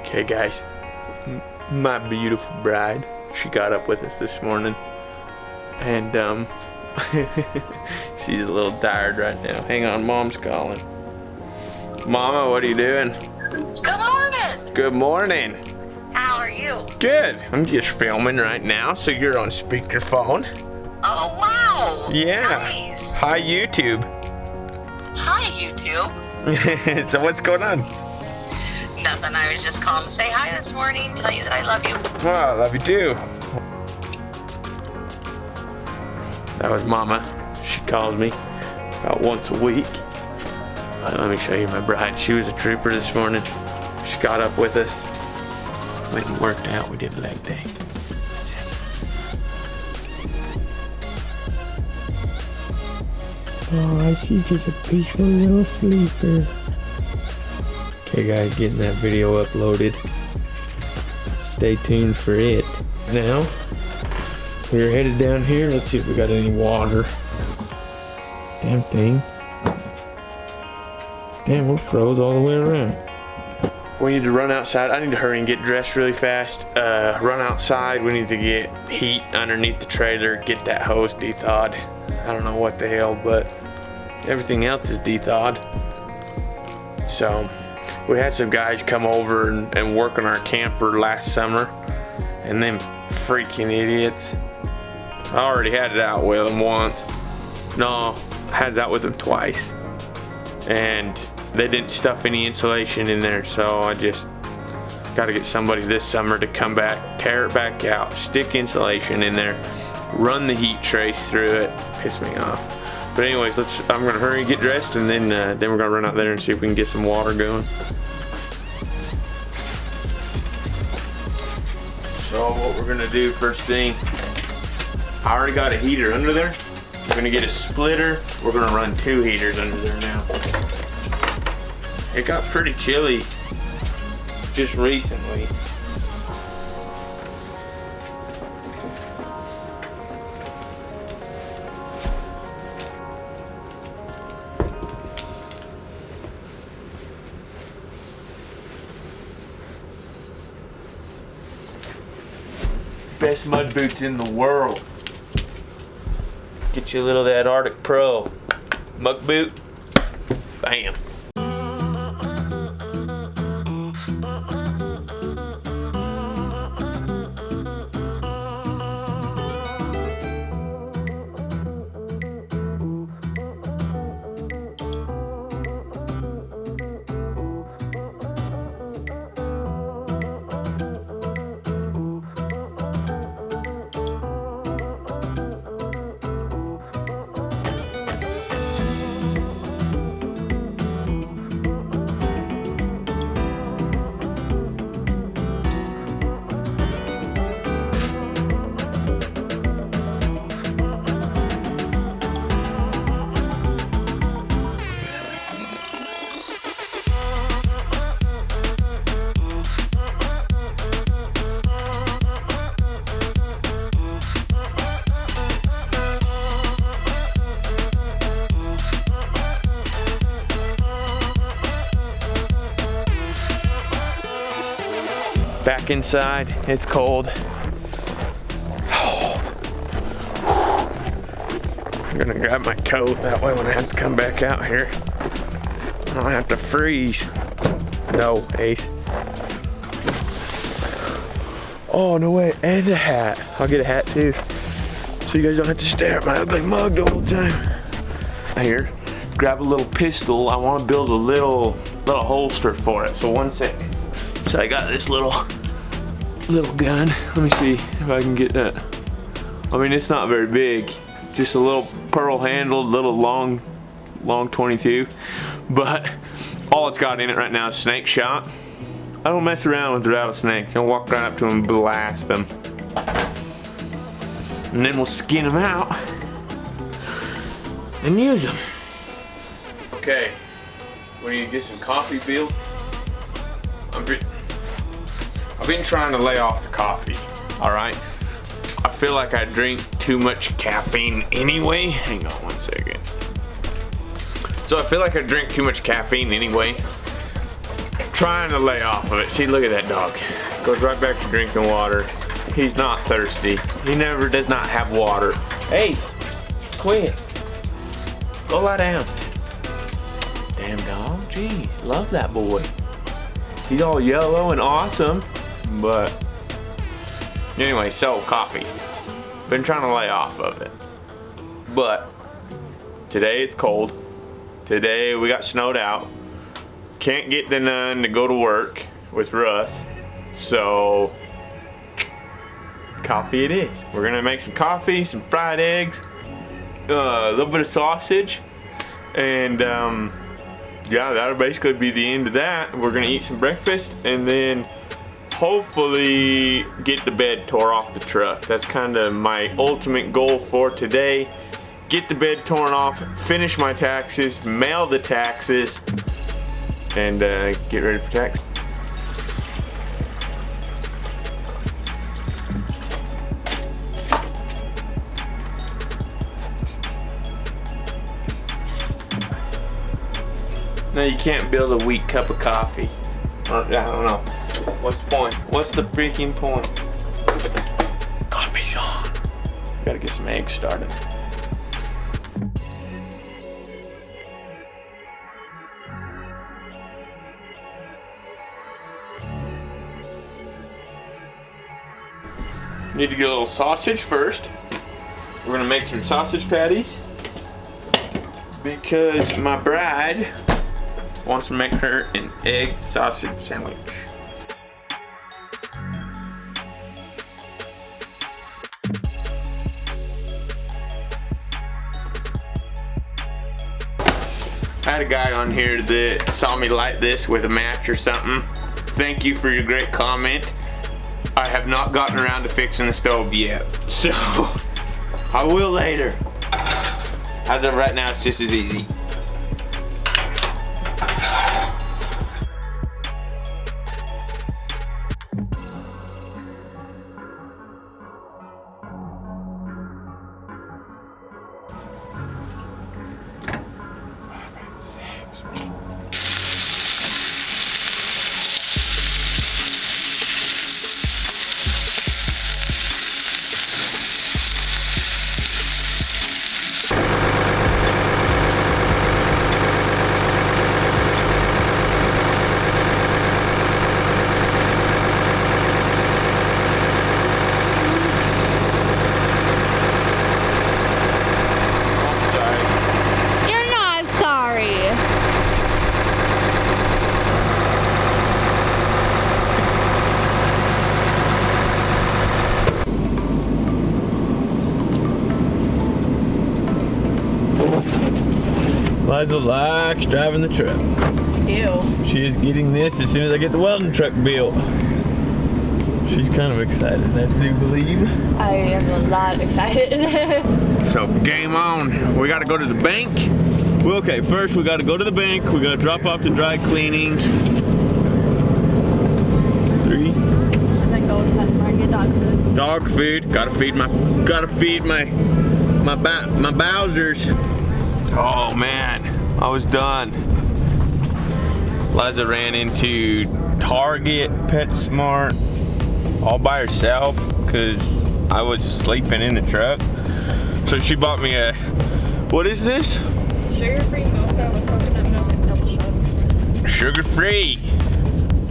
Okay guys, my beautiful bride, she got up with us this morning, and she's a little tired right now. Hang on, Mom's calling. Mama, what are you doing? Good morning. Good morning. How are you? Good. I'm just filming right now, so you're on speakerphone. Oh, wow. Yeah. Nice. Hi, YouTube. Hi, YouTube. So what's going on? Nothing. I was just calling to say hi this morning, tell you that I love you. Well, I love you too. That was Mama. She calls me about once a week. Let me show you my bride. She was a trooper this morning. She got up with us. Went and worked out. We did a leg day. Oh, she's just a peaceful little sleeper. Okay guys, getting that video uploaded. Stay tuned for it. Now, we're headed down here. Let's see if we got any water. Damn thing. Damn, we froze all the way around. We need to run outside. I need to hurry and get dressed really fast. Run outside. We need to get heat underneath the trailer. Get that hose de-thawed. I don't know what the hell, but everything else is de-thawed. So, we had some guys come over and work on our camper last summer, and them freaking idiots. I already had it out with them once. No, I had it out with them twice, and they didn't stuff any insulation in there, so I just got to get somebody this summer to come back, tear it back out, stick insulation in there, run the heat trace through it. Piss me off. But anyways, I'm gonna hurry and get dressed, and then we're gonna run out there and see if we can get some water going. So what we're gonna do first thing, I already got a heater under there. We're gonna get a splitter. We're gonna run 2 heaters under there now. It got pretty chilly just recently. Best mud boots in the world. Get you a little of that Arctic Pro mug boot. Bam. Back inside, it's cold. I'm gonna grab my coat, that way when I have to come back out here, I don't have to freeze. No, Ace. Oh, no way, and a hat. I'll get a hat too, so you guys don't have to stare at my ugly mug the whole time. Here, grab a little pistol. I wanna build a little holster for it, so 1 second. So I got this little gun. Let me see if I can get that. I mean, it's not very big. Just a little pearl handled, little long 22. But all it's got in it right now is snake shot. I don't mess around with rattlesnakes. I'll walk right up to them and blast them. And then we'll skin them out and use them. Okay, we need to get some coffee built. I've been trying to lay off the coffee, alright? I feel like I drink too much caffeine anyway. Hang on 1 second. So I feel like I drink too much caffeine anyway. trying to lay off of it. See, look at that dog. Goes right back to drinking water. He's not thirsty. He never does not have water. Hey, quit. Go lie down. Damn dog, jeez, love that boy. He's all yellow and awesome, but anyway, so coffee. Been trying to lay off of it, but today it's cold. Today we got snowed out. Can't get the nun to go to work with Russ, so coffee it is. We're gonna make some coffee, some fried eggs, a little bit of sausage, and yeah, that'll basically be the end of that. We're gonna eat some breakfast and then hopefully get the bed tore off the truck. That's kind of my ultimate goal for today. Get the bed torn off, finish my taxes, mail the taxes, and get ready for tax. No, you can't build a weak cup of coffee. I don't know. What's the point? What's the freaking point? Coffee's on. Gotta get some eggs started. Need to get a little sausage first. We're gonna make some sausage patties because my bride wants to make her an egg sausage sandwich. I had a guy on here that saw me light this with a match or something. Thank you for your great comment. I have not gotten around to fixing the stove yet, so I will later. As of right now, it's just as easy. Liza likes driving the truck. I do. She is getting this as soon as I get the welding truck built. She's kind of excited, I do believe. I am a lot excited. So game on. We gotta go to the bank. Well, okay, first we gotta go to the bank. We gotta drop off the dry cleaning. 3. And then go to PetSmart and get dog food. Dog food. Gotta feed my Bowsers. Oh man, I was done. Liza ran into Target, PetSmart, all by herself because I was sleeping in the truck. So she bought me a, what is this? Sugar-free mocha with coconut milk and double shot. Sugar-free.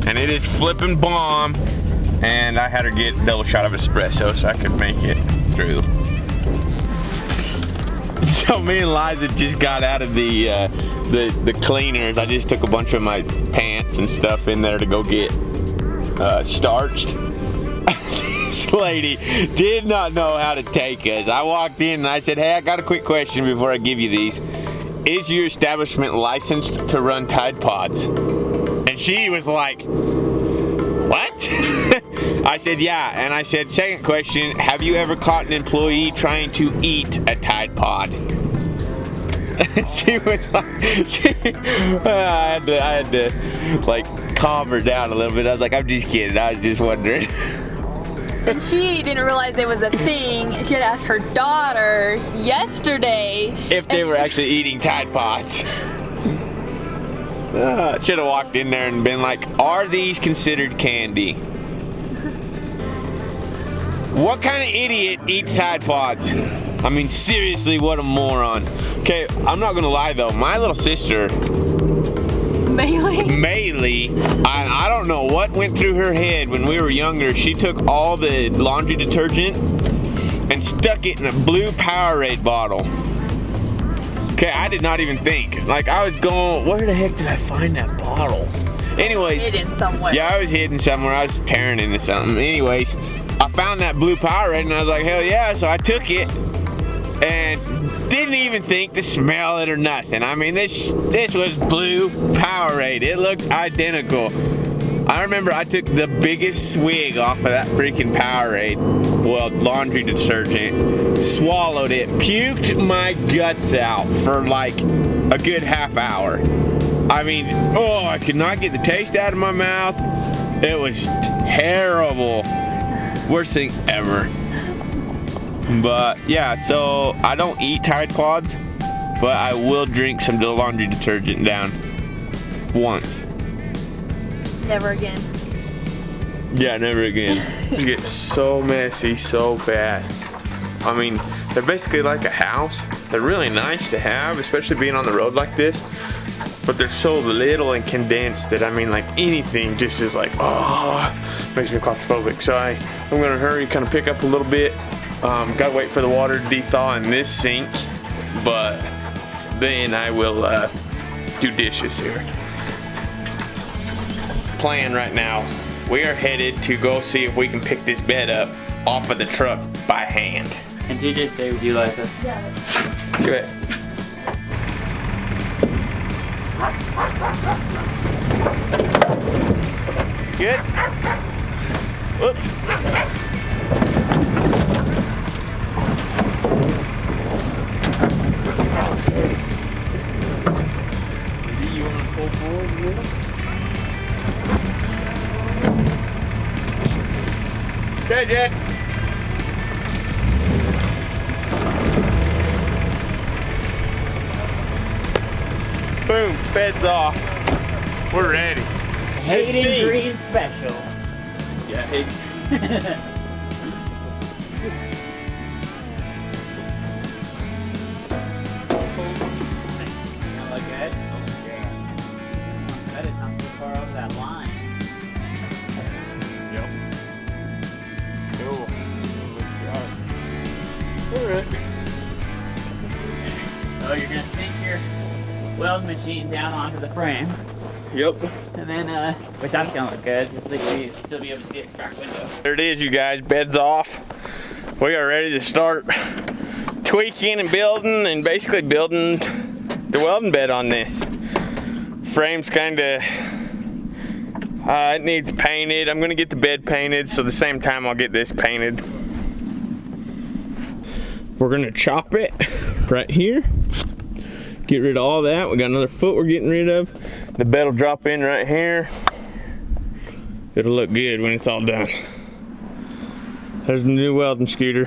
And it is flipping bomb. And I had her get a double shot of espresso so I could make it through. So me and Liza just got out of the cleaners. I just took a bunch of my pants and stuff in there to go get starched. This lady did not know how to take us. I walked in and I said, hey, I got a quick question before I give you these. Is your establishment licensed to run Tide Pods? And she was like, what? I said, yeah. And I said, second question, have you ever caught an employee trying to eat a Tide Pod? She was like, I had to like calm her down a little bit. I was like, I'm just kidding. I was just wondering. And she didn't realize it was a thing. She had asked her daughter yesterday if they were actually eating Tide Pods. Should have walked in there and been like, are these considered candy? What kind of idiot eats Tide Pods? I mean, seriously, what a moron. Okay, I'm not gonna lie though, my little sister, Maylee, I don't know what went through her head when we were younger. She took all the laundry detergent and stuck it in a blue Powerade bottle. Okay, I did not even think. Like, I was going, where the heck did I find that bottle? Anyways. Hidden somewhere. Yeah, I was hidden somewhere. I was tearing into something. Anyways, I found that blue Powerade and I was like, hell yeah. So I took it and didn't even think to smell it or nothing. I mean, this was blue Powerade. It looked identical. I remember I took the biggest swig off of that freaking Powerade, well, laundry detergent, swallowed it, puked my guts out for like a good half hour. I mean, oh, I could not get the taste out of my mouth. It was terrible. Worst thing ever. But yeah, so I don't eat Tide Pods, but I will drink some laundry detergent down once. Never again. Yeah, never again. They get so messy so fast. I mean, they're basically like a house. They're really nice to have, especially being on the road like this. But they're so little and condensed that, I mean, like anything just is like, oh, makes me claustrophobic. So I'm gonna hurry, kind of pick up a little bit. Gotta wait for the water to de-thaw in this sink, but then I will do dishes here. Plan right now, we are headed to go see if we can pick this bed up off of the truck by hand. Can TJ stay with you, Liza? Yeah. Do it. Good? Whoops. You want to pull forward with him? Okay, Jack. Boom, bed's off. We're ready. Hayden Green special. Yeah, hey. Like that? Oh, yeah. That is not too far over that line. Yep. Cool. Alright. So you're gonna sink your weld machine down onto the frame. Yep. And then, which that's gonna look good. You'll still be able to see it the back window. There it is, you guys. Bed's off. We are ready to start tweaking and building, and basically building the welding bed on this. Frame's kinda, it needs painted. I'm gonna get the bed painted, so at the same time I'll get this painted. We're gonna chop it right here. Get rid of all that. We got another foot we're getting rid of. The bed will drop in right here. It'll look good when it's all done. There's the new welding scooter.